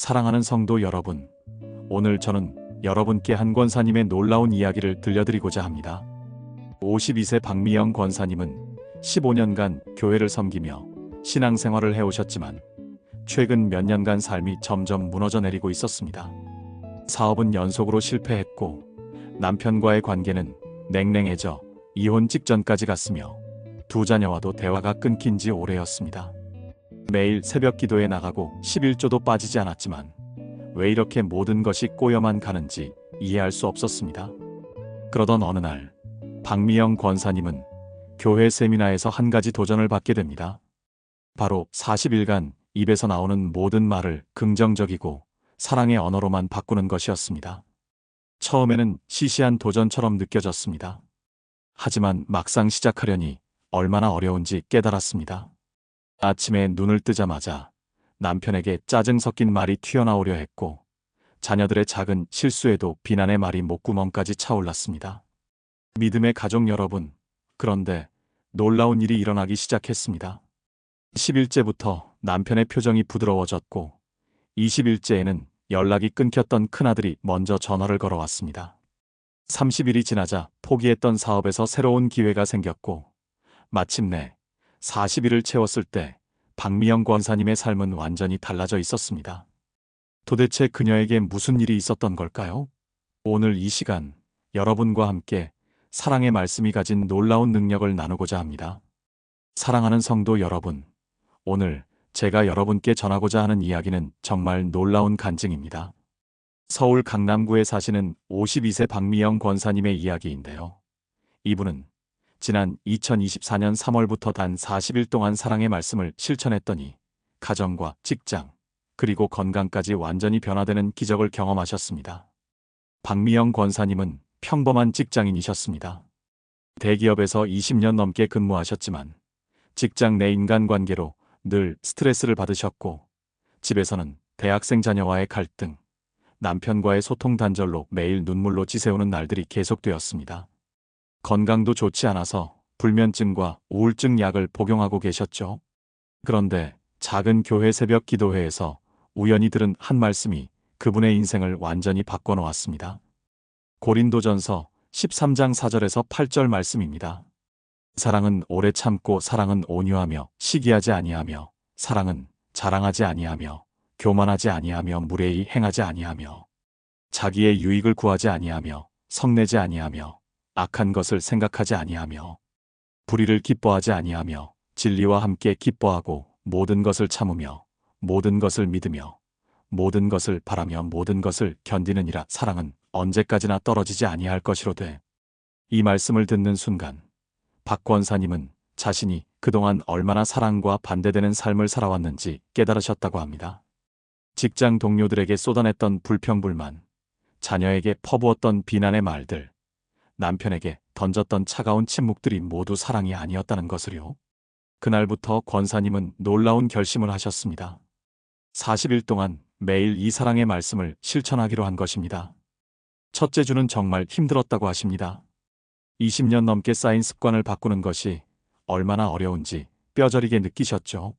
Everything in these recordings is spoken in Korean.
사랑하는 성도 여러분, 오늘 저는 여러분께 한 권사님의 놀라운 이야기를 들려드리고자 합니다. 52세 박미영 권사님은 15년간 교회를 섬기며 신앙생활을 해오셨지만 최근 몇 년간 삶이 점점 무너져 내리고 있었습니다. 사업은 연속으로 실패했고 남편과의 관계는 냉랭해져 이혼 직전까지 갔으며 두 자녀와도 대화가 끊긴 지 오래였습니다. 매일 새벽 기도에 나가고 11조도 빠지지 않았지만 왜 이렇게 모든 것이 꼬여만 가는지 이해할 수 없었습니다. 그러던 어느 날 박미영 권사님은 교회 세미나에서 한 가지 도전을 받게 됩니다. 바로 40일간 입에서 나오는 모든 말을 긍정적이고 사랑의 언어로만 바꾸는 것이었습니다. 처음에는 시시한 도전처럼 느껴졌습니다. 하지만 막상 시작하려니 얼마나 어려운지 깨달았습니다. 아침에 눈을 뜨자마자 남편에게 짜증 섞인 말이 튀어나오려 했고 자녀들의 작은 실수에도 비난의 말이 목구멍까지 차올랐습니다. 믿음의 가족 여러분, 그런데 놀라운 일이 일어나기 시작했습니다. 10일째부터 남편의 표정이 부드러워졌고 20일째에는 연락이 끊겼던 큰아들이 먼저 전화를 걸어왔습니다. 30일이 지나자 포기했던 사업에서 새로운 기회가 생겼고 마침내 40일을 채웠을 때 박미영 권사님의 삶은 완전히 달라져 있었습니다. 도대체 그녀에게 무슨 일이 있었던 걸까요? 오늘 이 시간 여러분과 함께 사랑의 말씀이 가진 놀라운 능력을 나누고자 합니다. 사랑하는 성도 여러분, 오늘 제가 여러분께 전하고자 하는 이야기는 정말 놀라운 간증입니다. 서울 강남구에 사시는 52세 박미영 권사님의 이야기인데요. 이분은 지난 2024년 3월부터 단 40일 동안 사랑의 말씀을 실천했더니 가정과 직장, 그리고 건강까지 완전히 변화되는 기적을 경험하셨습니다. 박미영 권사님은 평범한 직장인이셨습니다. 대기업에서 20년 넘게 근무하셨지만 직장 내 인간관계로 늘 스트레스를 받으셨고 집에서는 대학생 자녀와의 갈등, 남편과의 소통 단절로 매일 눈물로 지새우는 날들이 계속되었습니다. 건강도 좋지 않아서 불면증과 우울증 약을 복용하고 계셨죠. 그런데 작은 교회 새벽 기도회에서 우연히 들은 한 말씀이 그분의 인생을 완전히 바꿔놓았습니다. 고린도전서 13장 4절에서 8절 말씀입니다. 사랑은 오래 참고 사랑은 온유하며 시기하지 아니하며 사랑은 자랑하지 아니하며 교만하지 아니하며 무례히 행하지 아니하며 자기의 유익을 구하지 아니하며 성내지 아니하며 악한 것을 생각하지 아니하며 불의를 기뻐하지 아니하며 진리와 함께 기뻐하고 모든 것을 참으며 모든 것을 믿으며 모든 것을 바라며 모든 것을 견디느니라. 사랑은 언제까지나 떨어지지 아니할 것이로되. 이 말씀을 듣는 순간 박 권사님은 자신이 그동안 얼마나 사랑과 반대되는 삶을 살아왔는지 깨달으셨다고 합니다. 직장 동료들에게 쏟아냈던 불평불만, 자녀에게 퍼부었던 비난의 말들, 남편에게 던졌던 차가운 침묵들이 모두 사랑이 아니었다는 것을요. 그날부터 권사님은 놀라운 결심을 하셨습니다. 40일 동안 매일 이 사랑의 말씀을 실천하기로 한 것입니다. 첫째 주는 정말 힘들었다고 하십니다. 20년 넘게 쌓인 습관을 바꾸는 것이 얼마나 어려운지 뼈저리게 느끼셨죠.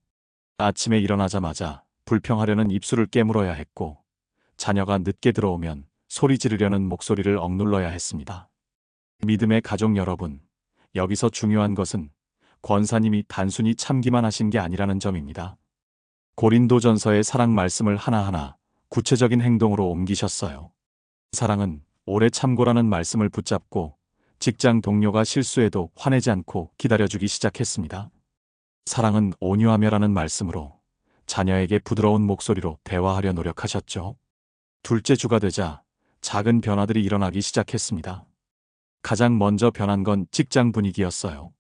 아침에 일어나자마자 불평하려는 입술을 깨물어야 했고 자녀가 늦게 들어오면 소리 지르려는 목소리를 억눌러야 했습니다. 믿음의 가족 여러분, 여기서 중요한 것은 권사님이 단순히 참기만 하신 게 아니라는 점입니다. 고린도전서의 사랑 말씀을 하나하나 구체적인 행동으로 옮기셨어요. 사랑은 오래 참고라는 말씀을 붙잡고 직장 동료가 실수해도 화내지 않고 기다려주기 시작했습니다. 사랑은 온유하며라는 말씀으로 자녀에게 부드러운 목소리로 대화하려 노력하셨죠. 둘째 주가 되자 작은 변화들이 일어나기 시작했습니다. 가장 먼저 변한 건 직장 분위기였어요.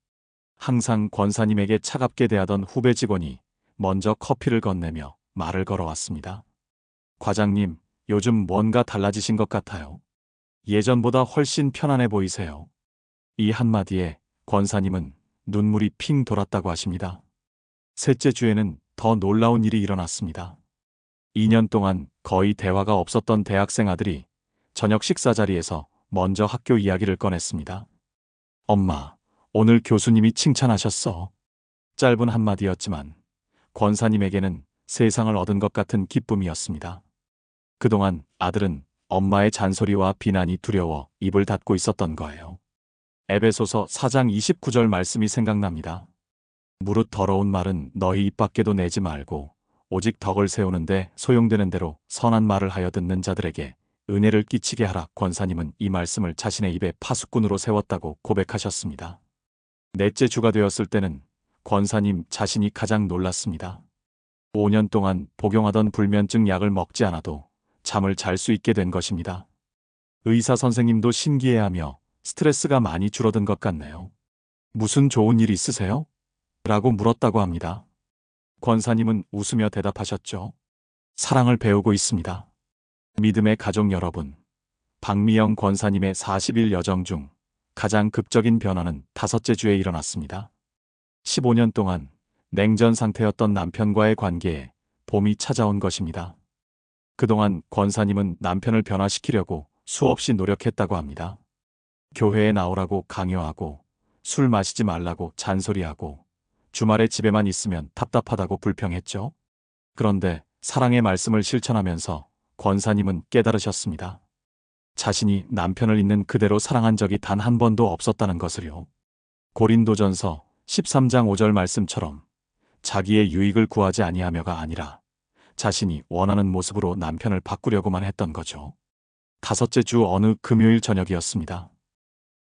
항상 권사님에게 차갑게 대하던 후배 직원이 먼저 커피를 건네며 말을 걸어왔습니다. 과장님, 요즘 뭔가 달라지신 것 같아요. 예전보다 훨씬 편안해 보이세요. 이 한마디에 권사님은 눈물이 핑 돌았다고 하십니다. 셋째 주에는 더 놀라운 일이 일어났습니다. 2년 동안 거의 대화가 없었던 대학생 아들이 저녁 식사 자리에서 먼저 학교 이야기를 꺼냈습니다. 엄마, 오늘 교수님이 칭찬하셨어. 짧은 한마디였지만 권사님에게는 세상을 얻은 것 같은 기쁨이었습니다. 그동안 아들은 엄마의 잔소리와 비난이 두려워 입을 닫고 있었던 거예요. 에베소서 4장 29절 말씀이 생각납니다. 무릇 더러운 말은 너희 입 밖에도 내지 말고 오직 덕을 세우는데 소용되는 대로 선한 말을 하여 듣는 자들에게 은혜를 끼치게 하라. 권사님은 이 말씀을 자신의 입에 파수꾼으로 세웠다고 고백하셨습니다. 넷째 주가 되었을 때는 권사님 자신이 가장 놀랐습니다. 5년 동안 복용하던 불면증 약을 먹지 않아도 잠을 잘 수 있게 된 것입니다. 의사 선생님도 신기해하며 스트레스가 많이 줄어든 것 같네요. 무슨 좋은 일 있으세요? 라고 물었다고 합니다. 권사님은 웃으며 대답하셨죠. 사랑을 배우고 있습니다. 믿음의 가족 여러분, 박미영 권사님의 40일 여정 중 가장 극적인 변화는 다섯째 주에 일어났습니다. 15년 동안 냉전 상태였던 남편과의 관계에 봄이 찾아온 것입니다. 그동안 권사님은 남편을 변화시키려고 수없이 노력했다고 합니다. 교회에 나오라고 강요하고 술 마시지 말라고 잔소리하고 주말에 집에만 있으면 답답하다고 불평했죠. 그런데 사랑의 말씀을 실천하면서 권사님은 깨달으셨습니다. 자신이 남편을 있는 그대로 사랑한 적이 단 한 번도 없었다는 것을요. 고린도전서 13장 5절 말씀처럼 자기의 유익을 구하지 아니하며가 아니라 자신이 원하는 모습으로 남편을 바꾸려고만 했던 거죠. 다섯째 주 어느 금요일 저녁이었습니다.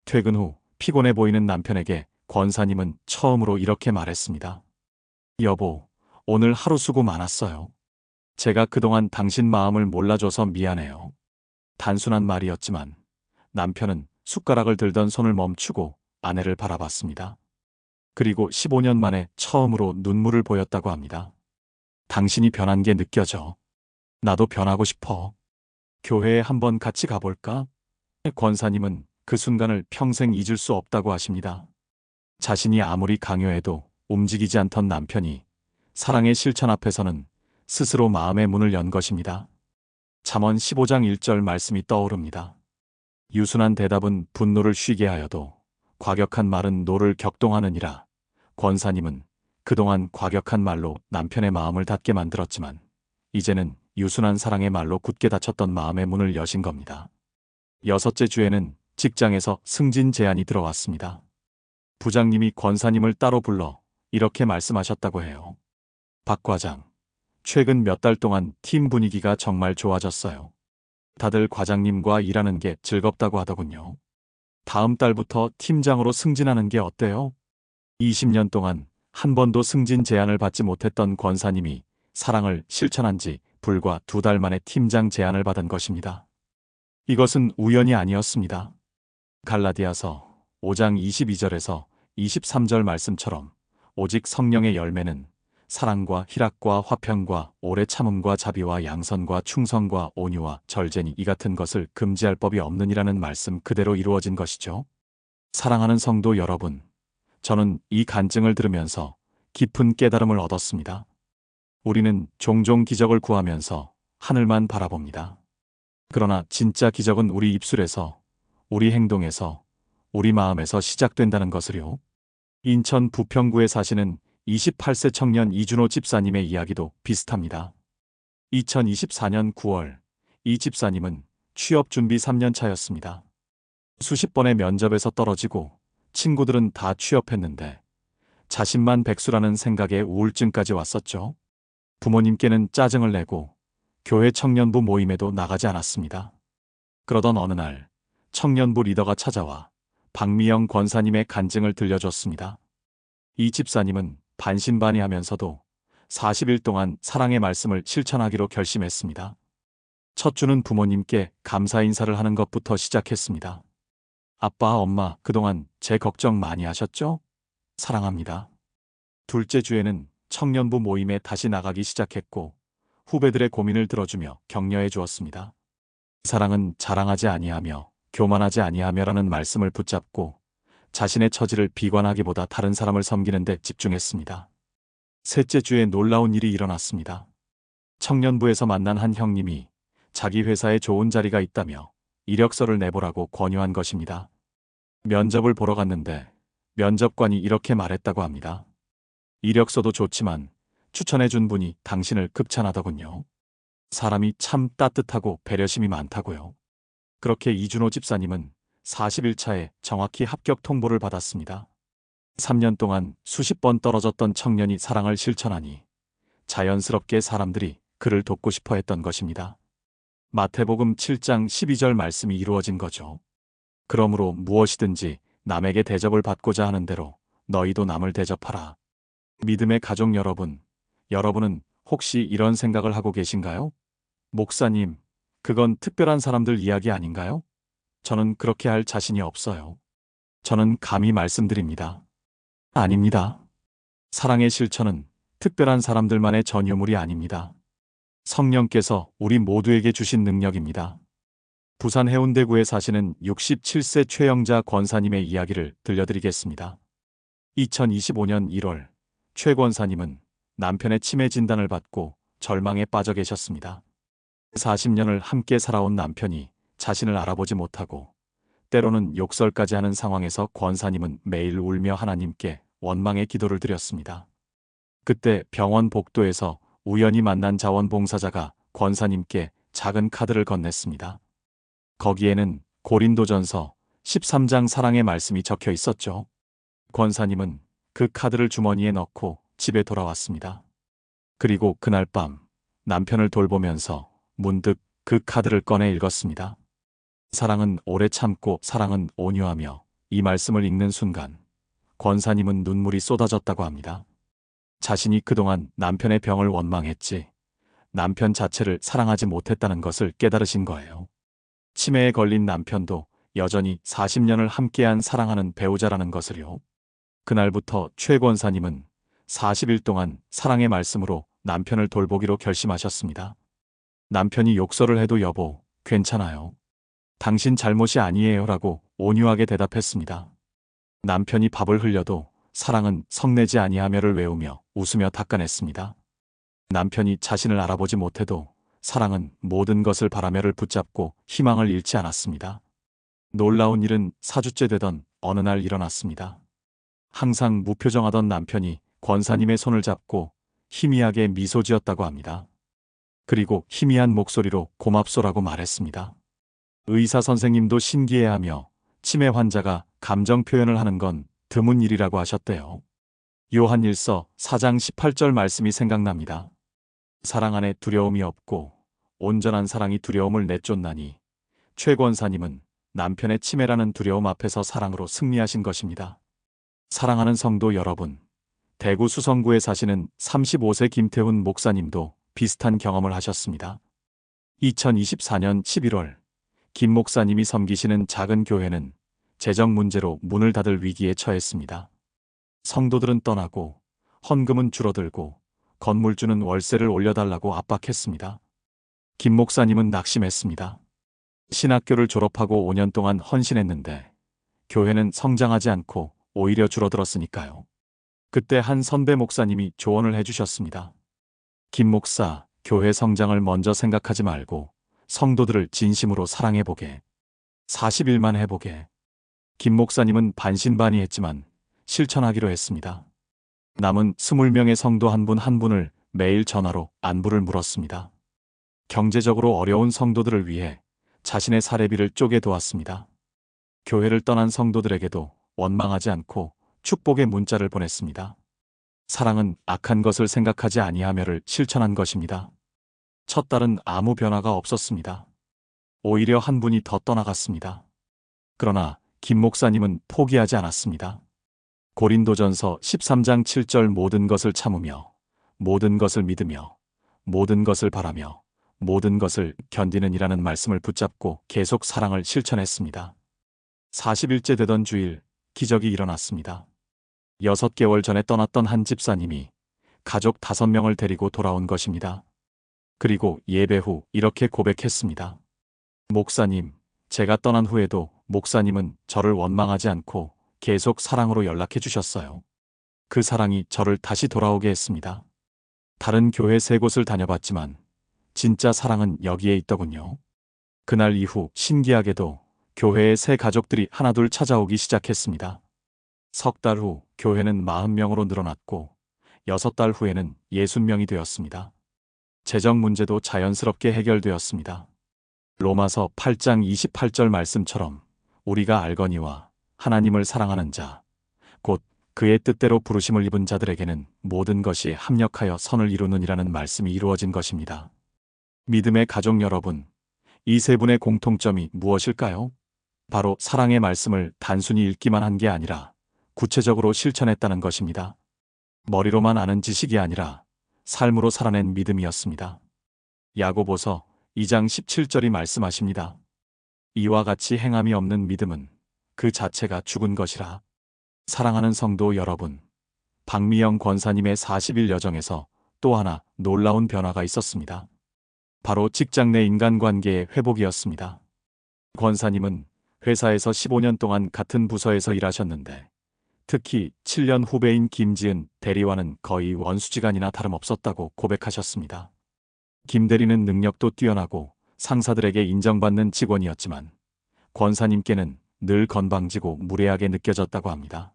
퇴근 후 피곤해 보이는 남편에게 권사님은 처음으로 이렇게 말했습니다. 여보, 오늘 하루 수고 많았어요. 제가 그동안 당신 마음을 몰라줘서 미안해요. 단순한 말이었지만 남편은 숟가락을 들던 손을 멈추고 아내를 바라봤습니다. 그리고 15년 만에 처음으로 눈물을 보였다고 합니다. 당신이 변한 게 느껴져. 나도 변하고 싶어. 교회에 한번 같이 가볼까? 권사님은 그 순간을 평생 잊을 수 없다고 하십니다. 자신이 아무리 강요해도 움직이지 않던 남편이 사랑의 실천 앞에서는 스스로 마음의 문을 연 것입니다. 잠언 15장 1절 말씀이 떠오릅니다. 유순한 대답은 분노를 쉬게 하여도 과격한 말은 노를 격동하느니라. 권사님은 그동안 과격한 말로 남편의 마음을 닫게 만들었지만 이제는 유순한 사랑의 말로 굳게 닫혔던 마음의 문을 여신 겁니다. 여섯째 주에는 직장에서 승진 제안이 들어왔습니다. 부장님이 권사님을 따로 불러 이렇게 말씀하셨다고 해요. 박 과장, 최근 몇 달 동안 팀 분위기가 정말 좋아졌어요. 다들 과장님과 일하는 게 즐겁다고 하더군요. 다음 달부터 팀장으로 승진하는 게 어때요? 20년 동안 한 번도 승진 제안을 받지 못했던 권사님이 사랑을 실천한 지 불과 2달 만에 팀장 제안을 받은 것입니다. 이것은 우연이 아니었습니다. 갈라디아서 5장 22절에서 23절 말씀처럼 오직 성령의 열매는 사랑과 희락과 화평과 오래 참음과 자비와 양선과 충성과 온유와 절제니 이 같은 것을 금지할 법이 없느니라는 말씀 그대로 이루어진 것이죠. 사랑하는 성도 여러분, 저는 이 간증을 들으면서 깊은 깨달음을 얻었습니다. 우리는 종종 기적을 구하면서 하늘만 바라봅니다. 그러나 진짜 기적은 우리 입술에서, 우리 행동에서, 우리 마음에서 시작된다는 것을요. 인천 부평구에 사시는 28세 청년 이준호 집사님의 이야기도 비슷합니다. 2024년 9월 이 집사님은 취업 준비 3년 차였습니다. 수십 번의 면접에서 떨어지고 친구들은 다 취업했는데 자신만 백수라는 생각에 우울증까지 왔었죠. 부모님께는 짜증을 내고 교회 청년부 모임에도 나가지 않았습니다. 그러던 어느 날 청년부 리더가 찾아와 박미영 권사님의 간증을 들려줬습니다. 이 집사님은 반신반의하면서도 40일 동안 사랑의 말씀을 실천하기로 결심했습니다. 첫 주는 부모님께 감사 인사를 하는 것부터 시작했습니다. 아빠, 엄마, 그동안 제 걱정 많이 하셨죠? 사랑합니다. 둘째 주에는 청년부 모임에 다시 나가기 시작했고 후배들의 고민을 들어주며 격려해 주었습니다. 사랑은 자랑하지 아니하며 교만하지 아니하며라는 말씀을 붙잡고 자신의 처지를 비관하기보다 다른 사람을 섬기는 데 집중했습니다. 셋째 주에 놀라운 일이 일어났습니다. 청년부에서 만난 한 형님이 자기 회사에 좋은 자리가 있다며 이력서를 내보라고 권유한 것입니다. 면접을 보러 갔는데 면접관이 이렇게 말했다고 합니다. 이력서도 좋지만 추천해준 분이 당신을 극찬하더군요. 사람이 참 따뜻하고 배려심이 많다고요. 그렇게 이준호 집사님은 41차에 정확히 합격 통보를 받았습니다. 3년 동안 수십 번 떨어졌던 청년이 사랑을 실천하니 자연스럽게 사람들이 그를 돕고 싶어 했던 것입니다. 마태복음 7장 12절 말씀이 이루어진 거죠. 그러므로 무엇이든지 남에게 대접을 받고자 하는 대로 너희도 남을 대접하라. 믿음의 가족 여러분, 여러분은 혹시 이런 생각을 하고 계신가요? 목사님, 그건 특별한 사람들 이야기 아닌가요? 저는 그렇게 할 자신이 없어요. 저는 감히 말씀드립니다. 아닙니다. 사랑의 실천은 특별한 사람들만의 전유물이 아닙니다. 성령께서 우리 모두에게 주신 능력입니다. 부산 해운대구에 사시는 67세 최영자 권사님의 이야기를 들려드리겠습니다. 2025년 1월, 최 권사님은 남편의 치매 진단을 받고 절망에 빠져 계셨습니다. 40년을 함께 살아온 남편이 자신을 알아보지 못하고 때로는 욕설까지 하는 상황에서 권사님은 매일 울며 하나님께 원망의 기도를 드렸습니다. 그때 병원 복도에서 우연히 만난 자원봉사자가 권사님께 작은 카드를 건넸습니다. 거기에는 고린도전서 13장 사랑의 말씀이 적혀 있었죠. 권사님은 그 카드를 주머니에 넣고 집에 돌아왔습니다. 그리고 그날 밤 남편을 돌보면서 문득 그 카드를 꺼내 읽었습니다. 사랑은 오래 참고 사랑은 온유하며, 이 말씀을 읽는 순간 권사님은 눈물이 쏟아졌다고 합니다. 자신이 그동안 남편의 병을 원망했지 남편 자체를 사랑하지 못했다는 것을 깨달으신 거예요. 치매에 걸린 남편도 여전히 40년을 함께한 사랑하는 배우자라는 것을요. 그날부터 최 권사님은 40일 동안 사랑의 말씀으로 남편을 돌보기로 결심하셨습니다. 남편이 욕설을 해도 여보, 괜찮아요. 당신 잘못이 아니에요 라고 온유하게 대답했습니다. 남편이 밥을 흘려도 사랑은 성내지 아니하며를 외우며 웃으며 닦아냈습니다. 남편이 자신을 알아보지 못해도 사랑은 모든 것을 바라며를 붙잡고 희망을 잃지 않았습니다. 놀라운 일은 4주째 되던 어느 날 일어났습니다. 항상 무표정하던 남편이 권사님의 손을 잡고 희미하게 미소 지었다고 합니다. 그리고 희미한 목소리로 고맙소라고 말했습니다. 의사 선생님도 신기해하며 치매 환자가 감정 표현을 하는 건 드문 일이라고 하셨대요. 요한일서 4장 18절 말씀이 생각납니다. 사랑 안에 두려움이 없고 온전한 사랑이 두려움을 내쫓나니, 최 권사님은 남편의 치매라는 두려움 앞에서 사랑으로 승리하신 것입니다. 사랑하는 성도 여러분, 대구 수성구에 사시는 35세 김태훈 목사님도 비슷한 경험을 하셨습니다. 2024년 11월, 김 목사님이 섬기시는 작은 교회는 재정 문제로 문을 닫을 위기에 처했습니다. 성도들은 떠나고 헌금은 줄어들고 건물주는 월세를 올려달라고 압박했습니다. 김 목사님은 낙심했습니다. 신학교를 졸업하고 5년 동안 헌신했는데 교회는 성장하지 않고 오히려 줄어들었으니까요. 그때 한 선배 목사님이 조언을 해주셨습니다. 김 목사, 교회 성장을 먼저 생각하지 말고 성도들을 진심으로 사랑해보게. 40일만 해보게. 김 목사님은 반신반의했지만 실천하기로 했습니다. 남은 20명의 성도 한 분 한 분을 매일 전화로 안부를 물었습니다. 경제적으로 어려운 성도들을 위해 자신의 사례비를 쪼개 도왔습니다. 교회를 떠난 성도들에게도 원망하지 않고 축복의 문자를 보냈습니다. 사랑은 악한 것을 생각하지 아니하며를 실천한 것입니다. 첫 달은 아무 변화가 없었습니다. 오히려 한 분이 더 떠나갔습니다. 그러나 김 목사님은 포기하지 않았습니다. 고린도전서 13장 7절 모든 것을 참으며, 모든 것을 믿으며, 모든 것을 바라며, 모든 것을 견디는 이라는 말씀을 붙잡고 계속 사랑을 실천했습니다. 40일째 되던 주일, 기적이 일어났습니다. 6개월 전에 떠났던 한 집사님이 가족 5명을 데리고 돌아온 것입니다. 그리고 예배 후 이렇게 고백했습니다. 목사님, 제가 떠난 후에도 목사님은 저를 원망하지 않고 계속 사랑으로 연락해 주셨어요. 그 사랑이 저를 다시 돌아오게 했습니다. 다른 교회 3곳을 다녀봤지만 진짜 사랑은 여기에 있더군요. 그날 이후 신기하게도 교회의 새 가족들이 하나둘 찾아오기 시작했습니다. 석 달 후 교회는 40명으로 늘어났고 6달 후에는 60명이 되었습니다. 재정 문제도 자연스럽게 해결되었습니다. 로마서 8장 28절 말씀처럼 우리가 알거니와 하나님을 사랑하는 자, 곧 그의 뜻대로 부르심을 입은 자들에게는 모든 것이 합력하여 선을 이루느니라는 말씀이 이루어진 것입니다. 믿음의 가족 여러분, 이 세 분의 공통점이 무엇일까요? 바로 사랑의 말씀을 단순히 읽기만 한 게 아니라 구체적으로 실천했다는 것입니다. 머리로만 아는 지식이 아니라 삶으로 살아낸 믿음이었습니다. 야고보서 2장 17절이 말씀하십니다. 이와 같이 행함이 없는 믿음은 그 자체가 죽은 것이라. 사랑하는 성도 여러분, 박미영 권사님의 40일 여정에서 또 하나 놀라운 변화가 있었습니다. 바로 직장 내 인간관계의 회복이었습니다. 권사님은 회사에서 15년 동안 같은 부서에서 일하셨는데 특히 7년 후배인 김지은 대리와는 거의 원수지간이나 다름없었다고 고백하셨습니다. 김 대리는 능력도 뛰어나고 상사들에게 인정받는 직원이었지만 권사님께는 늘 건방지고 무례하게 느껴졌다고 합니다.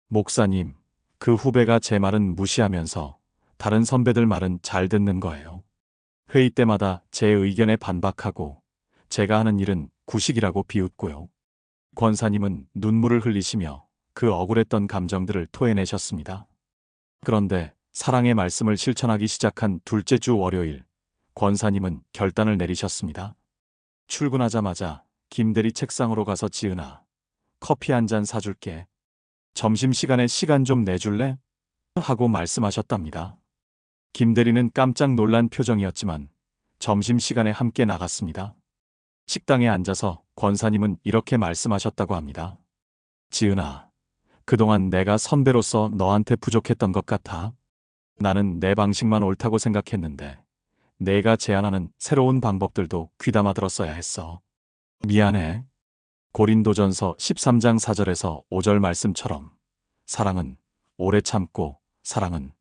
목사님, 그 후배가 제 말은 무시하면서 다른 선배들 말은 잘 듣는 거예요. 회의 때마다 제 의견에 반박하고 제가 하는 일은 구식이라고 비웃고요. 권사님은 눈물을 흘리시며 그 억울했던 감정들을 토해내셨습니다. 그런데 사랑의 말씀을 실천하기 시작한 둘째 주 월요일, 권사님은 결단을 내리셨습니다. 출근하자마자 김대리 책상으로 가서 지은아, 커피 한 잔 사줄게. 점심시간에 시간 좀 내줄래? 하고 말씀하셨답니다. 김대리는 깜짝 놀란 표정이었지만 점심시간에 함께 나갔습니다. 식당에 앉아서 권사님은 이렇게 말씀하셨다고 합니다. 지은아, 그동안 내가 선배로서 너한테 부족했던 것 같아. 나는 내 방식만 옳다고 생각했는데 내가 제안하는 새로운 방법들도 귀담아 들었어야 했어. 미안해. 고린도전서 13장 4절에서 5절 말씀처럼 사랑은 오래 참고, 사랑은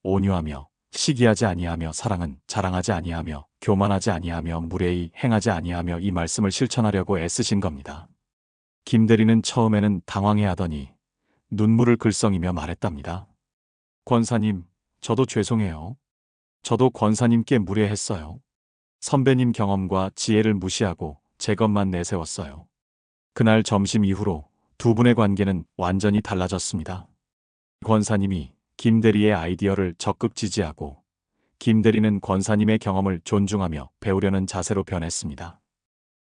온유하며, 시기하지 아니하며, 사랑은 자랑하지 아니하며, 교만하지 아니하며, 무례히 행하지 아니하며, 이 말씀을 실천하려고 애쓰신 겁니다. 김대리는 처음에는 당황해하더니 눈물을 글썽이며 말했답니다. 권사님, 저도 죄송해요. 저도 권사님께 무례했어요. 선배님 경험과 지혜를 무시하고 제 것만 내세웠어요. 그날 점심 이후로 두 분의 관계는 완전히 달라졌습니다. 권사님이 김대리의 아이디어를 적극 지지하고 김대리는 권사님의 경험을 존중하며 배우려는 자세로 변했습니다.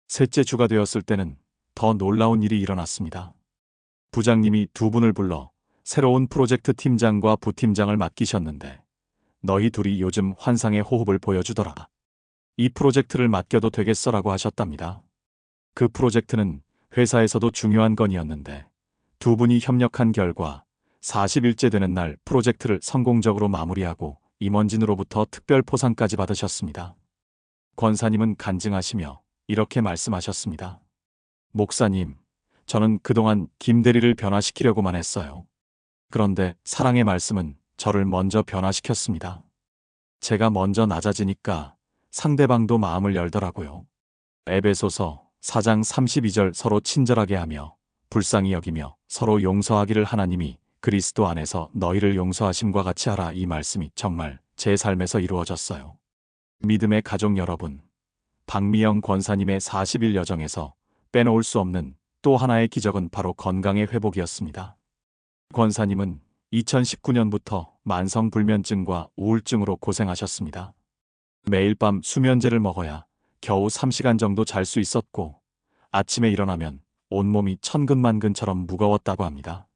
셋째 주가 되었을 때는 더 놀라운 일이 일어났습니다. 부장님이 두 분을 불러 새로운 프로젝트 팀장과 부팀장을 맡기셨는데 너희 둘이 요즘 환상의 호흡을 보여주더라. 이 프로젝트를 맡겨도 되겠어라고 하셨답니다. 그 프로젝트는 회사에서도 중요한 건이었는데 두 분이 협력한 결과 40일째 되는 날 프로젝트를 성공적으로 마무리하고 임원진으로부터 특별 포상까지 받으셨습니다. 권사님은 간증하시며 이렇게 말씀하셨습니다. 목사님, 저는 그동안 김대리를 변화시키려고만 했어요. 그런데 사랑의 말씀은 저를 먼저 변화시켰습니다. 제가 먼저 낮아지니까 상대방도 마음을 열더라고요. 에베소서 4장 32절 서로 친절하게 하며 불쌍히 여기며 서로 용서하기를 하나님이 그리스도 안에서 너희를 용서하심과 같이 하라. 이 말씀이 정말 제 삶에서 이루어졌어요. 믿음의 가족 여러분, 박미영 권사님의 40일 여정에서 빼놓을 수 없는 또 하나의 기적은 바로 건강의 회복이었습니다. 권사님은 2019년부터 만성불면증과 우울증으로 고생하셨습니다. 매일 밤 수면제를 먹어야 겨우 3시간 정도 잘 수 있었고 아침에 일어나면 온몸이 천근만근처럼 무거웠다고 합니다.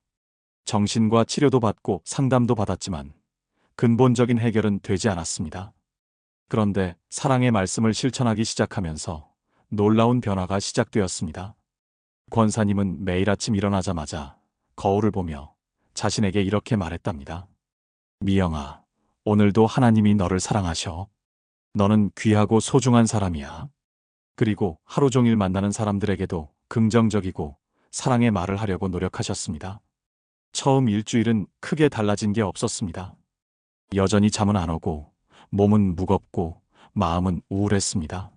정신과 치료도 받고 상담도 받았지만 근본적인 해결은 되지 않았습니다. 그런데 사랑의 말씀을 실천하기 시작하면서 놀라운 변화가 시작되었습니다. 권사님은 매일 아침 일어나자마자 거울을 보며 자신에게 이렇게 말했답니다. 미영아, 오늘도 하나님이 너를 사랑하셔. 너는 귀하고 소중한 사람이야. 그리고 하루 종일 만나는 사람들에게도 긍정적이고 사랑의 말을 하려고 노력하셨습니다. 처음 일주일은 크게 달라진 게 없었습니다. 여전히 잠은 안 오고 몸은 무겁고 마음은 우울했습니다.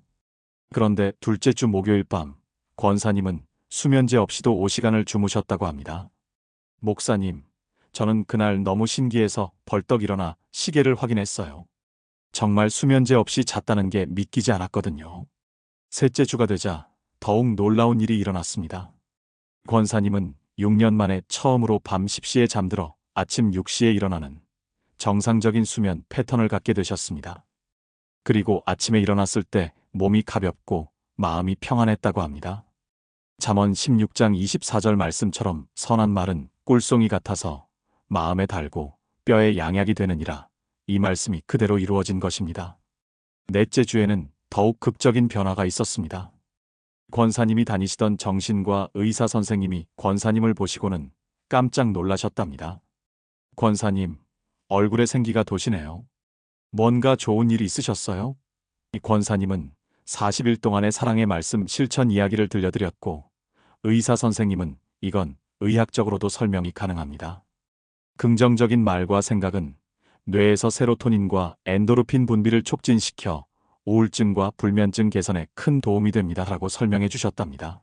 그런데 둘째 주 목요일 밤 권사님은 수면제 없이도 5시간을 주무셨다고 합니다. 목사님, 저는 그날 너무 신기해서 벌떡 일어나 시계를 확인했어요. 정말 수면제 없이 잤다는 게 믿기지 않았거든요. 셋째 주가 되자 더욱 놀라운 일이 일어났습니다. 권사님은 6년 만에 처음으로 밤 10시에 잠들어 아침 6시에 일어나는 정상적인 수면 패턴을 갖게 되셨습니다. 그리고 아침에 일어났을 때 몸이 가볍고 마음이 평안했다고 합니다. 잠언 16장 24절 말씀처럼 선한 말은 꿀송이 같아서 마음에 달고 뼈에 양약이 되느니라. 이 말씀이 그대로 이루어진 것입니다. 넷째 주에는 더욱 극적인 변화가 있었습니다. 권사님이 다니시던 정신과 의사 선생님이 권사님을 보시고는 깜짝 놀라셨답니다. 권사님, 얼굴에 생기가 도시네요. 뭔가 좋은 일이 있으셨어요? 이 권사님은 40일 동안의 사랑의 말씀 실천 이야기를 들려드렸고, 의사 선생님은 이건 의학적으로도 설명이 가능합니다. 긍정적인 말과 생각은 뇌에서 세로토닌과 엔도르핀 분비를 촉진시켜 우울증과 불면증 개선에 큰 도움이 됩니다. 라고 설명해 주셨답니다.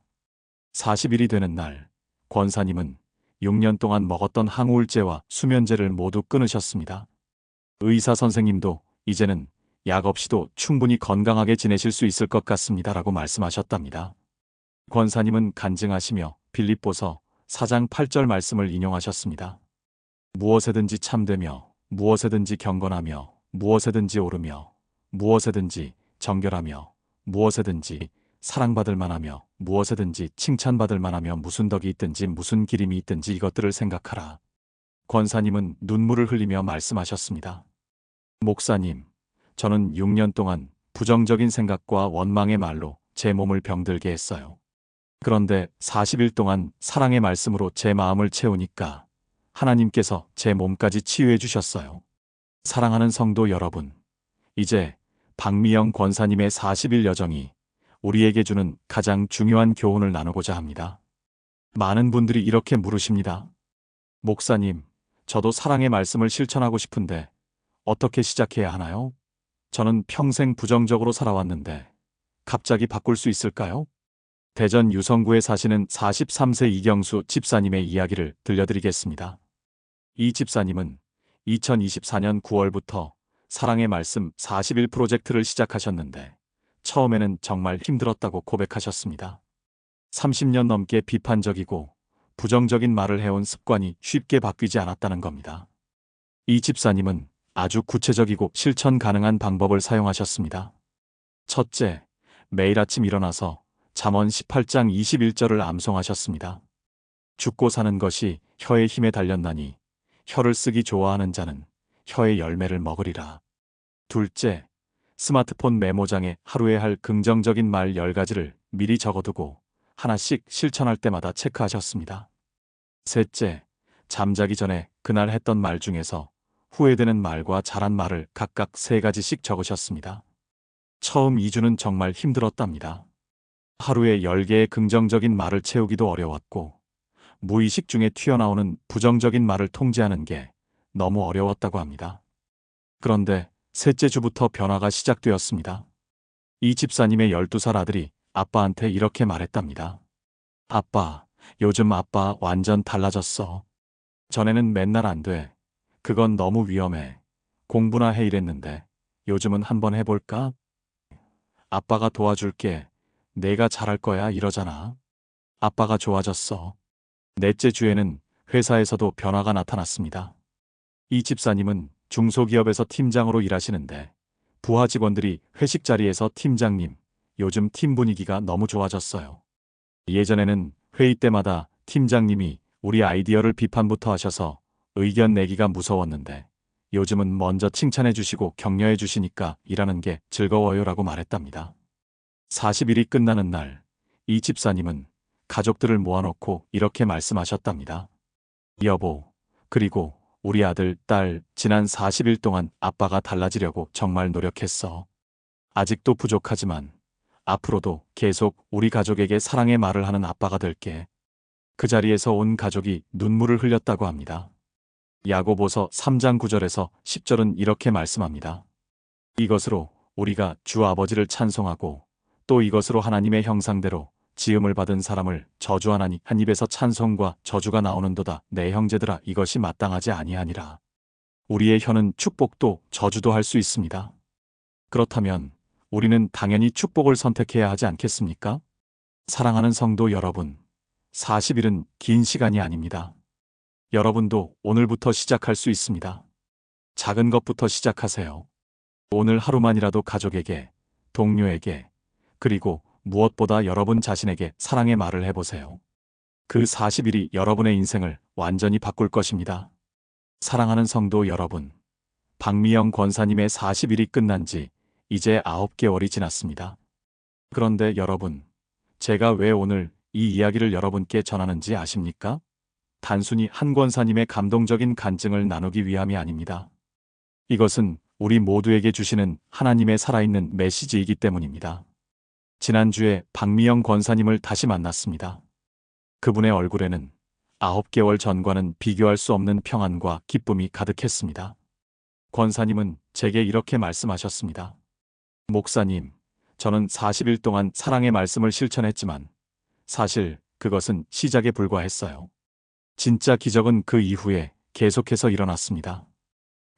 40일이 되는 날, 권사님은 6년 동안 먹었던 항우울제와 수면제를 모두 끊으셨습니다. 의사 선생님도 이제는 약 없이도 충분히 건강하게 지내실 수 있을 것 같습니다. 라고 말씀하셨답니다. 권사님은 간증하시며 빌립보서 4장 8절 말씀을 인용하셨습니다. 무엇에든지 참되며 무엇에든지 경건하며 무엇에든지 오르며 무엇에든지 정결하며 무엇에든지 사랑받을 만하며 무엇에든지 칭찬받을 만하며 무슨 덕이 있든지 무슨 기림이 있든지 이것들을 생각하라. 권사님은 눈물을 흘리며 말씀하셨습니다. 목사님, 저는 6년 동안 부정적인 생각과 원망의 말로 제 몸을 병들게 했어요. 그런데 40일 동안 사랑의 말씀으로 제 마음을 채우니까 하나님께서 제 몸까지 치유해 주셨어요. 사랑하는 성도 여러분, 이제 박미영 권사님의 40일 여정이 우리에게 주는 가장 중요한 교훈을 나누고자 합니다. 많은 분들이 이렇게 물으십니다. 목사님, 저도 사랑의 말씀을 실천하고 싶은데 어떻게 시작해야 하나요? 저는 평생 부정적으로 살아왔는데 갑자기 바꿀 수 있을까요? 대전 유성구에 사시는 43세 이경수 집사님의 이야기를 들려드리겠습니다. 이 집사님은 2024년 9월부터 사랑의 말씀 40일 프로젝트를 시작하셨는데 처음에는 정말 힘들었다고 고백하셨습니다. 30년 넘게 비판적이고 부정적인 말을 해온 습관이 쉽게 바뀌지 않았다는 겁니다. 이 집사님은 아주 구체적이고 실천 가능한 방법을 사용하셨습니다. 첫째, 매일 아침 일어나서 잠언 18장 21절을 암송하셨습니다. 죽고 사는 것이 혀의 힘에 달렸나니 혀를 쓰기 좋아하는 자는 혀의 열매를 먹으리라. 둘째, 스마트폰 메모장에 하루에 할 긍정적인 말 10가지를 미리 적어두고 하나씩 실천할 때마다 체크하셨습니다. 셋째, 잠자기 전에 그날 했던 말 중에서 후회되는 말과 잘한 말을 각각 3가지씩 적으셨습니다. 처음 2주는 정말 힘들었답니다. 하루에 10개의 긍정적인 말을 채우기도 어려웠고 무의식 중에 튀어나오는 부정적인 말을 통제하는 게 너무 어려웠다고 합니다. 그런데 셋째 주부터 변화가 시작되었습니다. 이 집사님의 12살 아들이 아빠한테 이렇게 말했답니다. 아빠, 요즘 아빠 완전 달라졌어. 전에는 맨날 안 돼. 그건 너무 위험해. 공부나 해 이랬는데 요즘은 한번 해볼까? 아빠가 도와줄게. 내가 잘할 거야 이러잖아. 아빠가 좋아졌어. 넷째 주에는 회사에서도 변화가 나타났습니다. 이 집사님은 중소기업에서 팀장으로 일하시는데 부하 직원들이 회식 자리에서 팀장님, 요즘 팀 분위기가 너무 좋아졌어요. 예전에는 회의 때마다 팀장님이 우리 아이디어를 비판부터 하셔서 의견 내기가 무서웠는데 요즘은 먼저 칭찬해 주시고 격려해 주시니까 일하는 게 즐거워요라고 말했답니다. 40일이 끝나는 날, 이 집사님은 가족들을 모아놓고 이렇게 말씀하셨답니다. 여보, 그리고 우리 아들, 딸, 지난 40일 동안 아빠가 달라지려고 정말 노력했어. 아직도 부족하지만 앞으로도 계속 우리 가족에게 사랑의 말을 하는 아빠가 될게. 그 자리에서 온 가족이 눈물을 흘렸다고 합니다. 야고보서 3장 9절에서 10절은 이렇게 말씀합니다. 이것으로 우리가 주 아버지를 찬송하고 또 이것으로 하나님의 형상대로 지음을 받은 사람을 저주하나니 한 입에서 찬송과 저주가 나오는도다. 내 형제들아, 이것이 마땅하지 아니하니라. 우리의 혀는 축복도 저주도 할 수 있습니다. 그렇다면 우리는 당연히 축복을 선택해야 하지 않겠습니까? 사랑하는 성도 여러분, 40일은 긴 시간이 아닙니다. 여러분도 오늘부터 시작할 수 있습니다. 작은 것부터 시작하세요. 오늘 하루만이라도 가족에게, 동료에게, 그리고 무엇보다 여러분 자신에게 사랑의 말을 해보세요. 그 40일이 여러분의 인생을 완전히 바꿀 것입니다. 사랑하는 성도 여러분, 박미영 권사님의 40일이 끝난 지 이제 9개월이 지났습니다. 그런데 여러분, 제가 왜 오늘 이 이야기를 여러분께 전하는지 아십니까? 단순히 한 권사님의 감동적인 간증을 나누기 위함이 아닙니다. 이것은 우리 모두에게 주시는 하나님의 살아있는 메시지이기 때문입니다. 지난주에 박미영 권사님을 다시 만났습니다. 그분의 얼굴에는 9개월 전과는 비교할 수 없는 평안과 기쁨이 가득했습니다. 권사님은 제게 이렇게 말씀하셨습니다. 목사님, 저는 40일 동안 사랑의 말씀을 실천했지만 사실 그것은 시작에 불과했어요. 진짜 기적은 그 이후에 계속해서 일어났습니다.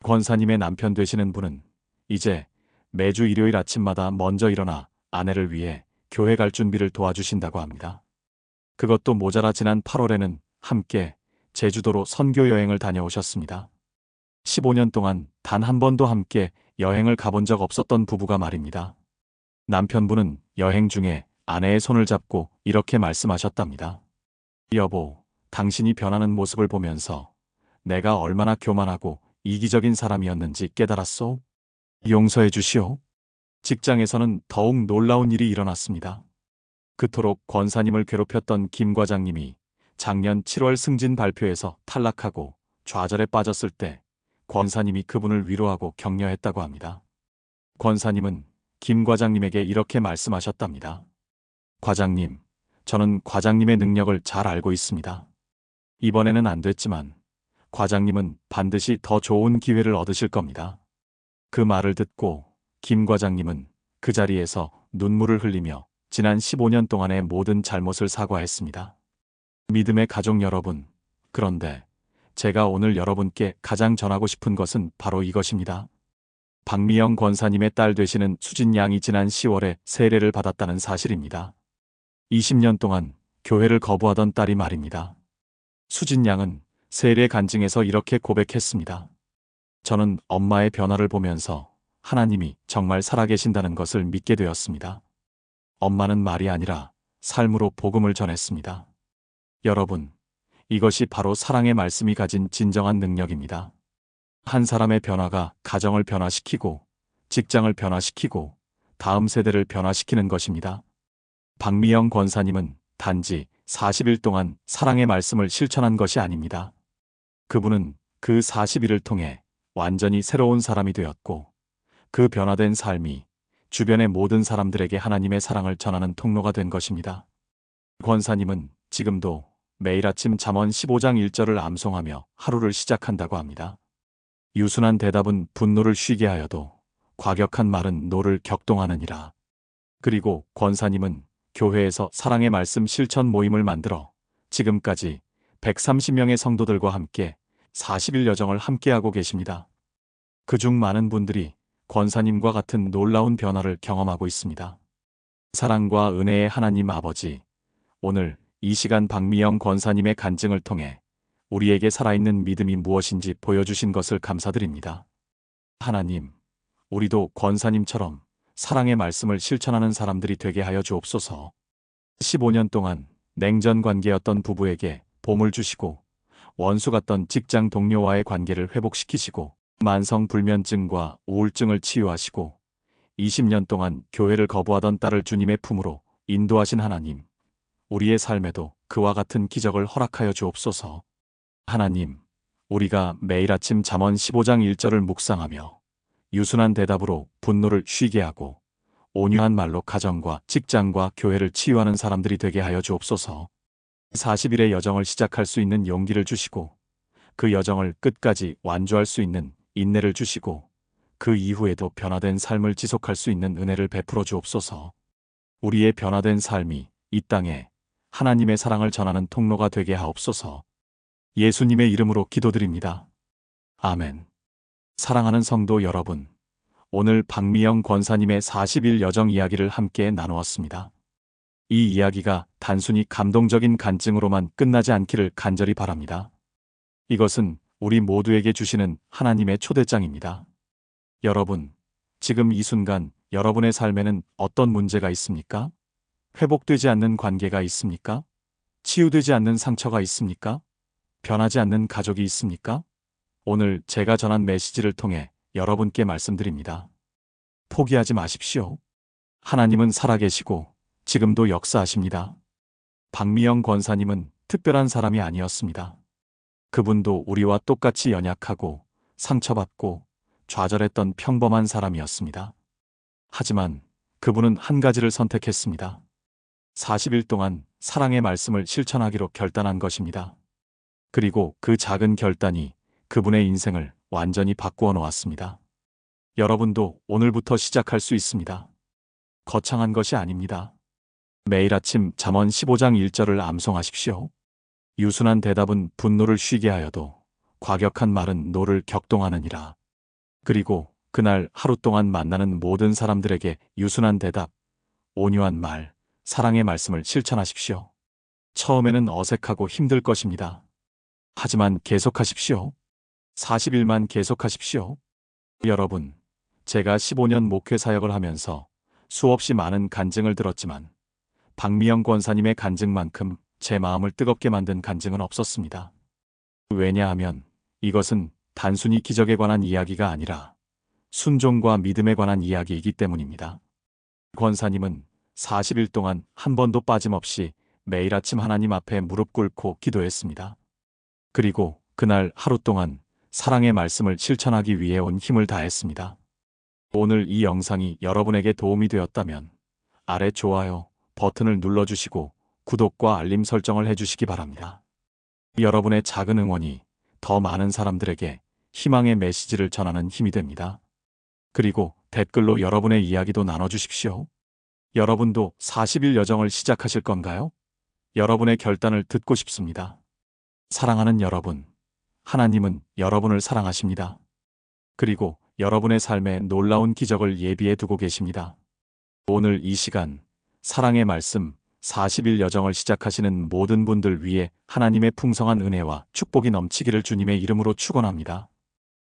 권사님의 남편 되시는 분은 이제 매주 일요일 아침마다 먼저 일어나 아내를 위해 교회 갈 준비를 도와주신다고 합니다. 그것도 모자라 지난 8월에는 함께 제주도로 선교 여행을 다녀오셨습니다. 15년 동안 단 한 번도 함께 여행을 가본 적 없었던 부부가 말입니다. 남편분은 여행 중에 아내의 손을 잡고 이렇게 말씀하셨답니다. 여보, 당신이 변하는 모습을 보면서 내가 얼마나 교만하고 이기적인 사람이었는지 깨달았소? 용서해 주시오. 직장에서는 더욱 놀라운 일이 일어났습니다. 그토록 권사님을 괴롭혔던 김 과장님이 작년 7월 승진 발표에서 탈락하고 좌절에 빠졌을 때 권사님이 그분을 위로하고 격려했다고 합니다. 권사님은 김 과장님에게 이렇게 말씀하셨답니다. 과장님, 저는 과장님의 능력을 잘 알고 있습니다. 이번에는 안 됐지만 과장님은 반드시 더 좋은 기회를 얻으실 겁니다. 그 말을 듣고 김 과장님은 그 자리에서 눈물을 흘리며 지난 15년 동안의 모든 잘못을 사과했습니다. 믿음의 가족 여러분, 그런데 제가 오늘 여러분께 가장 전하고 싶은 것은 바로 이것입니다. 박미영 권사님의 딸 되시는 수진 양이 지난 10월에 세례를 받았다는 사실입니다. 20년 동안 교회를 거부하던 딸이 말입니다. 수진 양은 세례 간증에서 이렇게 고백했습니다. 저는 엄마의 변화를 보면서 하나님이 정말 살아계신다는 것을 믿게 되었습니다. 엄마는 말이 아니라 삶으로 복음을 전했습니다. 여러분, 이것이 바로 사랑의 말씀이 가진 진정한 능력입니다. 한 사람의 변화가 가정을 변화시키고 직장을 변화시키고 다음 세대를 변화시키는 것입니다. 박미영 권사님은 단지 40일 동안 사랑의 말씀을 실천한 것이 아닙니다. 그분은 그 40일을 통해 완전히 새로운 사람이 되었고 그 변화된 삶이 주변의 모든 사람들에게 하나님의 사랑을 전하는 통로가 된 것입니다. 권사님은 지금도 매일 아침 잠언 15장 1절을 암송하며 하루를 시작한다고 합니다. 유순한 대답은 분노를 쉬게 하여도 과격한 말은 노를 격동하느니라. 그리고 권사님은 교회에서 사랑의 말씀 실천 모임을 만들어 지금까지 130명의 성도들과 함께 40일 여정을 함께하고 계십니다. 그중 많은 분들이 권사님과 같은 놀라운 변화를 경험하고 있습니다. 사랑과 은혜의 하나님 아버지, 오늘 이 시간 박미영 권사님의 간증을 통해 우리에게 살아있는 믿음이 무엇인지 보여주신 것을 감사드립니다. 하나님, 우리도 권사님처럼 사랑의 말씀을 실천하는 사람들이 되게 하여 주옵소서. 15년 동안 냉전 관계였던 부부에게 봄을 주시고 원수 같던 직장 동료와의 관계를 회복시키시고 만성 불면증과 우울증을 치유하시고 20년 동안 교회를 거부하던 딸을 주님의 품으로 인도하신 하나님, 우리의 삶에도 그와 같은 기적을 허락하여 주옵소서. 하나님, 우리가 매일 아침 잠언 15장 1절을 묵상하며 유순한 대답으로 분노를 쉬게 하고 온유한 말로 가정과 직장과 교회를 치유하는 사람들이 되게 하여 주옵소서. 40일의 여정을 시작할 수 있는 용기를 주시고 그 여정을 끝까지 완주할 수 있는 인내를 주시고 그 이후에도 변화된 삶을 지속할 수 있는 은혜를 베풀어 주옵소서. 우리의 변화된 삶이 이 땅에 하나님의 사랑을 전하는 통로가 되게 하옵소서. 예수님의 이름으로 기도드립니다. 아멘. 사랑하는 성도 여러분, 오늘 박미영 권사님의 40일 여정 이야기를 함께 나누었습니다. 이 이야기가 단순히 감동적인 간증으로만 끝나지 않기를 간절히 바랍니다. 이것은 우리 모두에게 주시는 하나님의 초대장입니다. 여러분, 지금 이 순간 여러분의 삶에는 어떤 문제가 있습니까? 회복되지 않는 관계가 있습니까? 치유되지 않는 상처가 있습니까? 변하지 않는 가족이 있습니까? 오늘 제가 전한 메시지를 통해 여러분께 말씀드립니다. 포기하지 마십시오. 하나님은 살아계시고 지금도 역사하십니다. 박미영 권사님은 특별한 사람이 아니었습니다. 그분도 우리와 똑같이 연약하고 상처받고 좌절했던 평범한 사람이었습니다. 하지만 그분은 한 가지를 선택했습니다. 40일 동안 사랑의 말씀을 실천하기로 결단한 것입니다. 그리고 그 작은 결단이 그분의 인생을 완전히 바꾸어 놓았습니다. 여러분도 오늘부터 시작할 수 있습니다. 거창한 것이 아닙니다. 매일 아침 잠언 15장 1절을 암송하십시오. 유순한 대답은 분노를 쉬게 하여도 과격한 말은 노를 격동하느니라. 그리고 그날 하루 동안 만나는 모든 사람들에게 유순한 대답, 온유한 말, 사랑의 말씀을 실천하십시오. 처음에는 어색하고 힘들 것입니다. 하지만 계속하십시오. 40일만 계속하십시오. 여러분, 제가 15년 목회 사역을 하면서 수없이 많은 간증을 들었지만 박미영 권사님의 간증만큼 제 마음을 뜨겁게 만든 간증은 없었습니다. 왜냐하면 이것은 단순히 기적에 관한 이야기가 아니라 순종과 믿음에 관한 이야기이기 때문입니다. 권사님은 40일 동안 한 번도 빠짐없이 매일 아침 하나님 앞에 무릎 꿇고 기도했습니다. 그리고 그날 하루 동안 사랑의 말씀을 실천하기 위해 온 힘을 다했습니다. 오늘 이 영상이 여러분에게 도움이 되었다면 아래 좋아요 버튼을 눌러주시고 구독과 알림 설정을 해주시기 바랍니다. 여러분의 작은 응원이 더 많은 사람들에게 희망의 메시지를 전하는 힘이 됩니다. 그리고 댓글로 여러분의 이야기도 나눠주십시오. 여러분도 40일 여정을 시작하실 건가요? 여러분의 결단을 듣고 싶습니다. 사랑하는 여러분, 하나님은 여러분을 사랑하십니다. 그리고 여러분의 삶에 놀라운 기적을 예비해 두고 계십니다. 오늘 이 시간, 사랑의 말씀 40일 여정을 시작하시는 모든 분들 위해 하나님의 풍성한 은혜와 축복이 넘치기를 주님의 이름으로 축원합니다.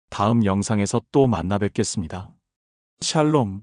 다음 영상에서 또 만나 뵙겠습니다. 샬롬.